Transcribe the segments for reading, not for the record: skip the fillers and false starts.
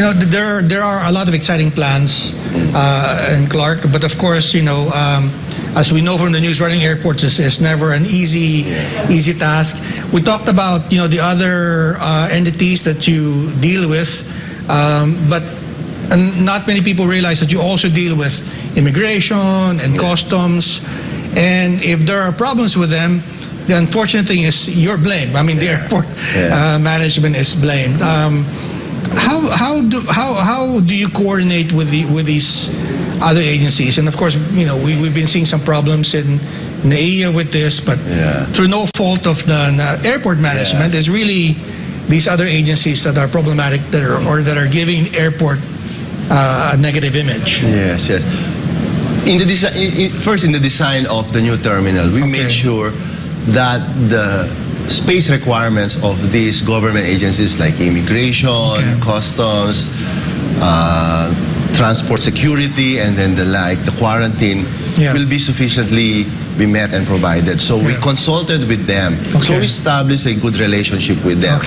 there are a lot of exciting plans in Clark, but of course, as we know from the news, running airports is never an easy task. We talked about the other entities that you deal with, but not many people realize that you also deal with immigration and customs, and if there are problems with them, the unfortunate thing is you're blamed. I mean, the airport management is blamed. How do you coordinate with these other agencies? And of course, we've been seeing some problems in NAIA with this, but through no fault of the airport management, it's really these other agencies that are problematic, that are giving airport a negative image. Yes. In the design, first in the design of the new terminal, we made sure that the space requirements of these government agencies like immigration, customs, transport security, and then the quarantine will be sufficiently be met and provided. So we consulted with them. So we established a good relationship with them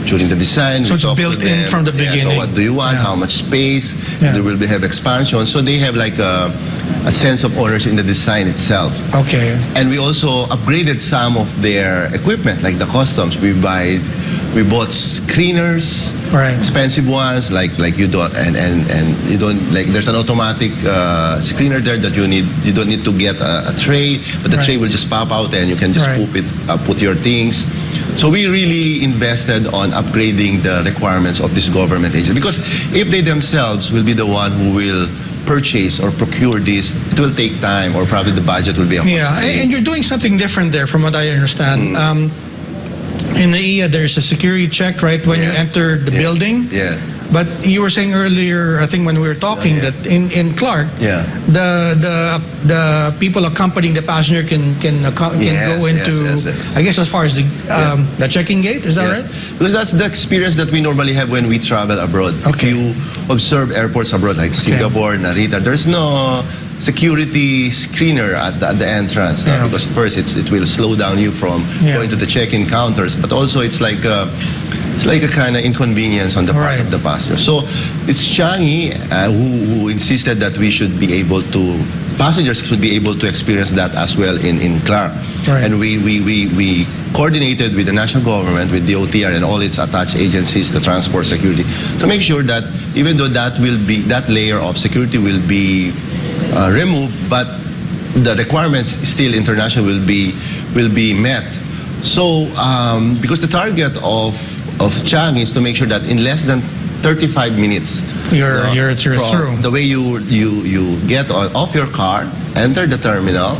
during the design. So it's built in from the beginning. So what do you want? How much space? There will have expansion. So they have like a sense of ownership in the design itself. And we also upgraded some of their equipment, like the customs. We bought screeners, expensive ones, like you don't, and you don't, like there's an automatic screener there that you don't need to get a tray, but the tray will just pop out and you can just put your things. So we really invested on upgrading the requirements of this government agency, because if they themselves will be the one who will purchase or procure this, it will take time, or probably the budget will be a and you're doing something different there from what I understand. In the NAIA, there's a security check, right, when you enter the building. But you were saying earlier, I think when we were talking, that in Clark, the people accompanying the passenger can go into, I guess, as far as the checking gate. Is that right? Because that's the experience that we normally have when we travel abroad. If you observe airports abroad, like Singapore, Narita, there's no security screener at the entrance, because first it will slow down you from going to the check-in counters, but also it's like a kind of inconvenience on the part of the passenger. So it's Changi who insisted that we should be able to, passengers should be able to experience that as well in Clark. And we coordinated with the national government, with the OTR and all its attached agencies, the transport security, to make sure that even though that layer of security will be removed, but the requirements still international will be met. So because the target of Changi is to make sure that in less than 35 minutes you're through. The way you get off your car, enter the terminal,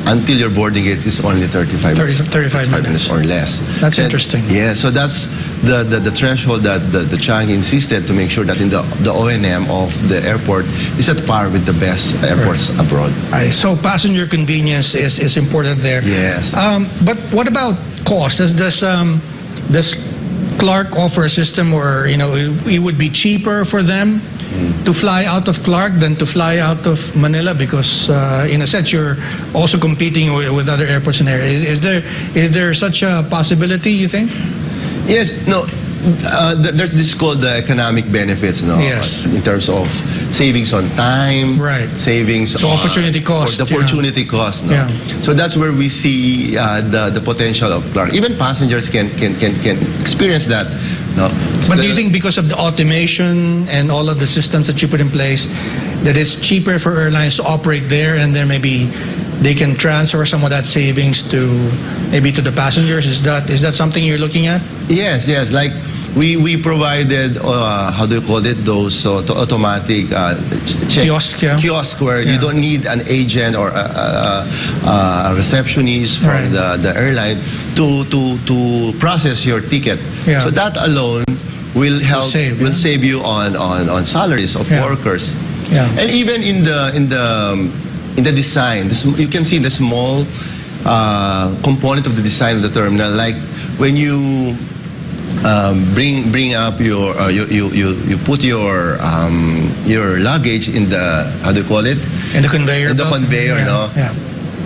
until your boarding gate is only 35 minutes or less. That's interesting. Yeah, so that's the threshold that the Changi insisted to make sure that in the O&M of the airport is at par with the best airports abroad. So passenger convenience is important there. Yes. But what about cost? Does Clark offer a system where it would be cheaper for them to fly out of Clark than to fly out of Manila, because in a sense you're also competing with other airports in there. Is there such a possibility, you think? Yes. No. There's this called the economic benefits, in terms of savings on time, savings on opportunity cost, the opportunity cost. So that's where we see the potential of Clark. Even passengers can experience that. But do you think because of the automation and all of the systems that you put in place, that it's cheaper for airlines to operate there, and then maybe they can transfer some of that savings to the passengers? Is that something you're looking at? Yes. Like we provided how do you call it, those automatic kiosk where you don't need an agent or a receptionist from the airline to process your ticket. So that alone will help will save you on salaries of workers. And even in the design, you can see the small component of the design of the terminal, like when you bring up your you put your luggage in the, how do you call it? In the conveyor. In the conveyor,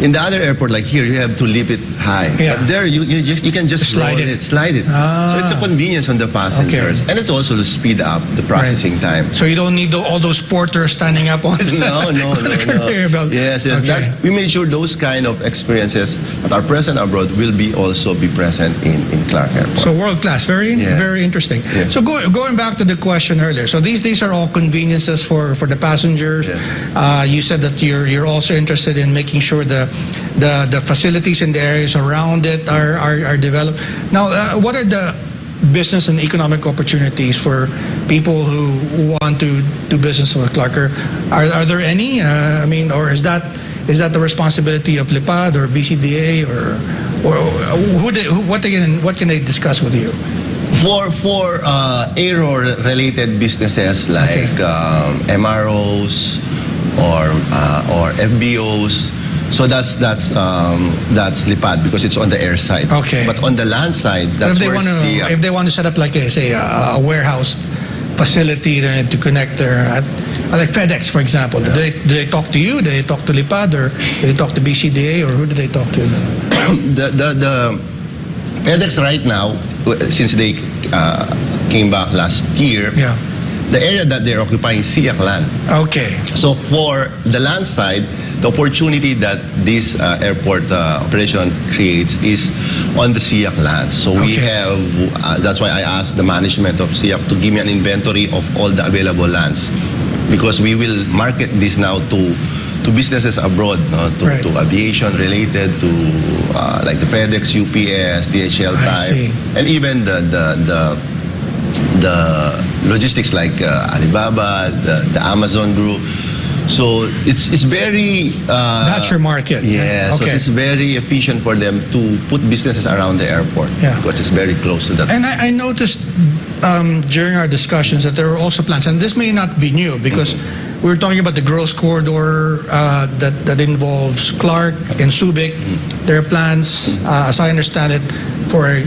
In the other airport, like here, you have to lift it high. Yeah. But there, you can just Slide roll it. slide it. Ah. So it's a convenience on the passengers, Okay. and it's also to speed up the processing time. So you don't need all those porters standing up on No. conveyor belt. Yes. Okay. We made sure those kind of experiences that are present abroad will also be present in Clark Airport. So world class, very Yes. very interesting. Yeah. So going back to the question earlier, so these are all conveniences for the passengers. Yeah. You said that you're also interested in making sure the facilities in the areas around it are developed. Now, what are the business and economic opportunities for people who want to do business with Clark? Are there any? I mean, or is that the responsibility of Lipad or BCDA or what can they discuss with you? For aero related businesses like MROs or FBOs, so that's Lipad because it's on the air side. Okay. But on the land side, that's where SIAC. If they want to set up like a warehouse facility to connect their like FedEx, for example, do they talk to you? Do they talk to Lipad, or do they talk to BCDA, or who do they talk to? the FedEx right now, since they came back last year, the area that they're occupying is SIAC land. Okay. So for the land side, the opportunity that this airport operation creates is on the SIAC land. So we have, that's why I asked the management of SIAC to give me an inventory of all the available lands, because we will market this now to businesses abroad, to aviation related, to like the FedEx, UPS, DHL type, and even the logistics like Alibaba, the Amazon group. So it's very that's your market. Yeah, so it's very efficient for them to put businesses around the airport because it's very close to that. And I noticed during our discussions that there are also plans, and this may not be new because we were talking about the growth corridor that involves Clark and Subic. There are plans, as I understand it, for a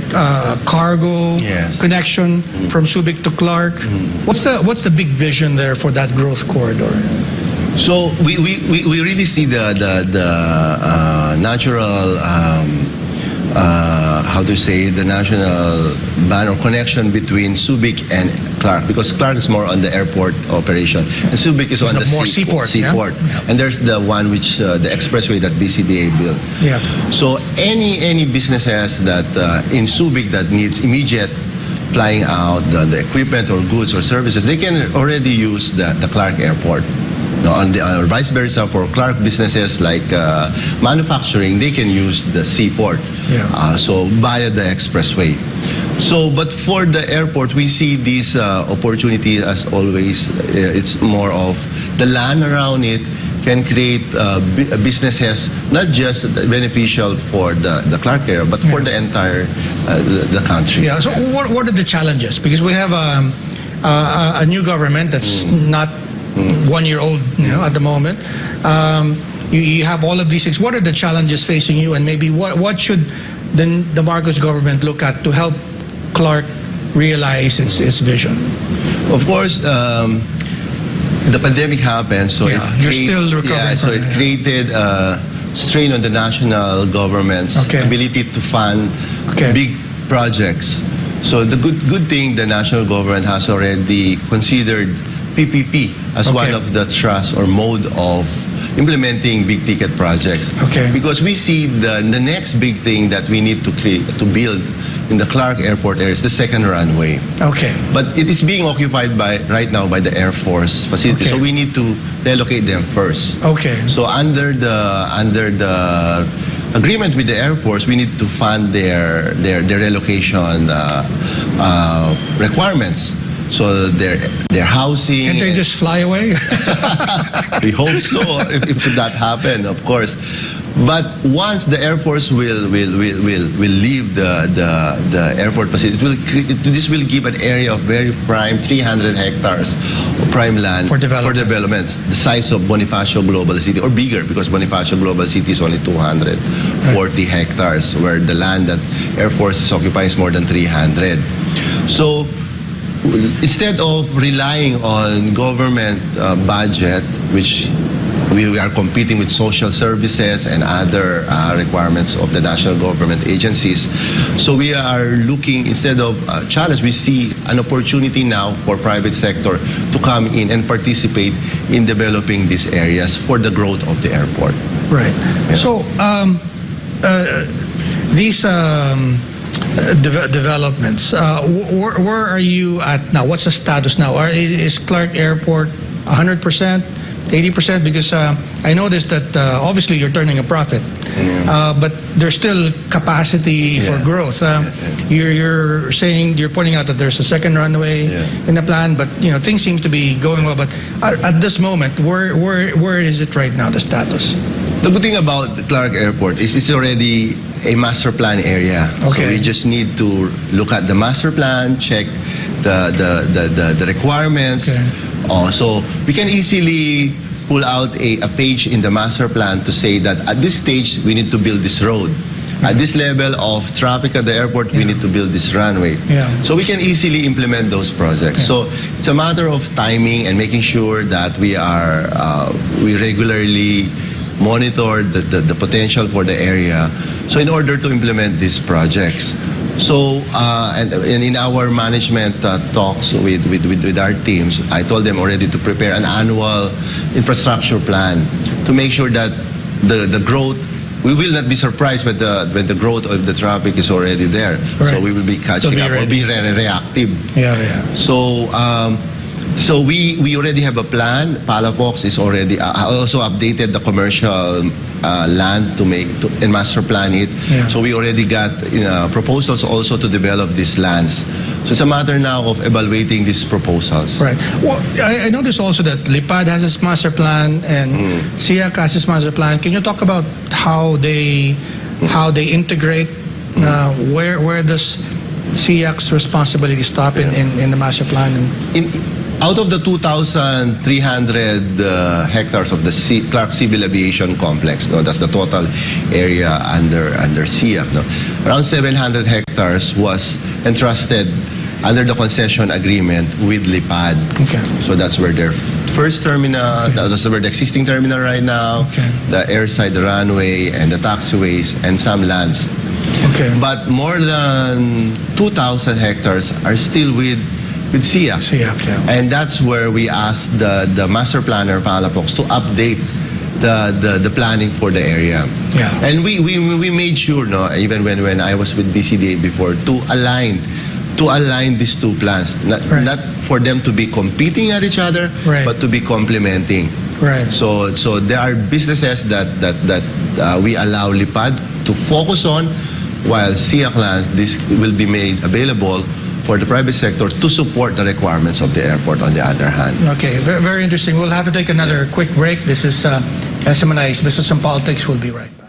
cargo connection from Subic to Clark. What's the big vision there for that growth corridor? So we really see the natural how to say the national band or connection between Subic and Clark, because Clark is more on the airport operation and Subic is on the more seaport. And there's the one which the expressway that BCDA built. So any businesses that in Subic that needs immediate flying out the equipment or goods or services, they can already use the Clark Airport. On the vice versa, for Clark businesses like manufacturing, they can use the seaport, so via the expressway. So, but for the airport, we see this opportunity as always. It's more of the land around it can create businesses not just beneficial for the Clark area, but for the entire the country. So what are the challenges? Because we have a new government that's not 1 year old at the moment. You have all of these things. What are the challenges facing you, and maybe what should the Marcos government look at to help Clark realize its vision? Of course, the pandemic happened, so you're still recovering. So it created strain on the national government's ability to fund big projects. So the good thing, the national government has already considered PPP as one of the thrust or mode of implementing big ticket projects. Because we see the next big thing that we need to build in the Clark Airport area is the second runway. But it is being occupied right now by the Air Force facility, so we need to relocate them first. So under the agreement with the Air Force, we need to fund their relocation requirements. So their housing. Can't they just fly away? We hope so, if that happen, of course. But once the Air Force will leave the airport facility, this will give an area of very prime 300 hectares of prime land for development, the size of Bonifacio Global City, or bigger, because Bonifacio Global City is only 240 hectares, where the land that Air Force is occupying is more than 300. So instead of relying on government budget, which we are competing with social services and other requirements of the national government agencies. So we are looking, instead of challenge, we see an opportunity now for private sector to come in and participate in developing these areas for the growth of the airport. Right. Yeah. So these developments, where are you at now? What's the status now? Is Clark Airport 100%, 80%? Because I noticed that obviously you're turning a profit, but there's still capacity for growth. You're saying, you're pointing out that there's a second runway in the plan, but things seem to be going well. But at this moment, where is it right now, the status? The good thing about Clark Airport is it's already a master plan area. Okay. So we just need to look at the master plan, check the requirements. Okay. So we can easily pull out a page in the master plan to say that at this stage, we need to build this road. At this level of traffic at the airport, we need to build this runway. So we can easily implement those projects. So it's a matter of timing and making sure that we regularly monitor the potential for the area. So in order to implement these projects. So and in our management talks with our teams, I told them already to prepare an annual infrastructure plan to make sure that the growth, we will not be surprised when the growth of the traffic is already there. Right. So we will be catching up or be reactive. So we already have a plan. Palafox is already also updated the commercial land to master plan it. So we already got proposals also to develop these lands. So it's a matter now of evaluating these proposals. Right. Well, I noticed also that Lipad has its master plan and SIAC has its master plan. Can you talk about how they integrate? Where does SIAC's responsibility stop in the master plan? Out of the 2,300 hectares of the Clark Civil Aviation Complex, that's the total area under SIAC, around 700 hectares was entrusted under the concession agreement with Lipad. Okay. So that's where their first terminal, that's where the existing terminal right now, the airside, the runway, and the taxiways, and some lands. Okay. But more than 2,000 hectares are still with SIAC. And that's where we asked the master planner, Palafox, to update the planning for the area. And we made sure, even when I was with BCDA before, to align these two plans, not for them to be competing at each other, but to be complementing. So there are businesses that we allow Lipad to focus on, while SIAC lands, this will be made available for the private sector to support the requirements of the airport on the other hand. Okay, very, very interesting. We'll have to take another quick break. This is SMNI's Business and Politics. We'll be right back.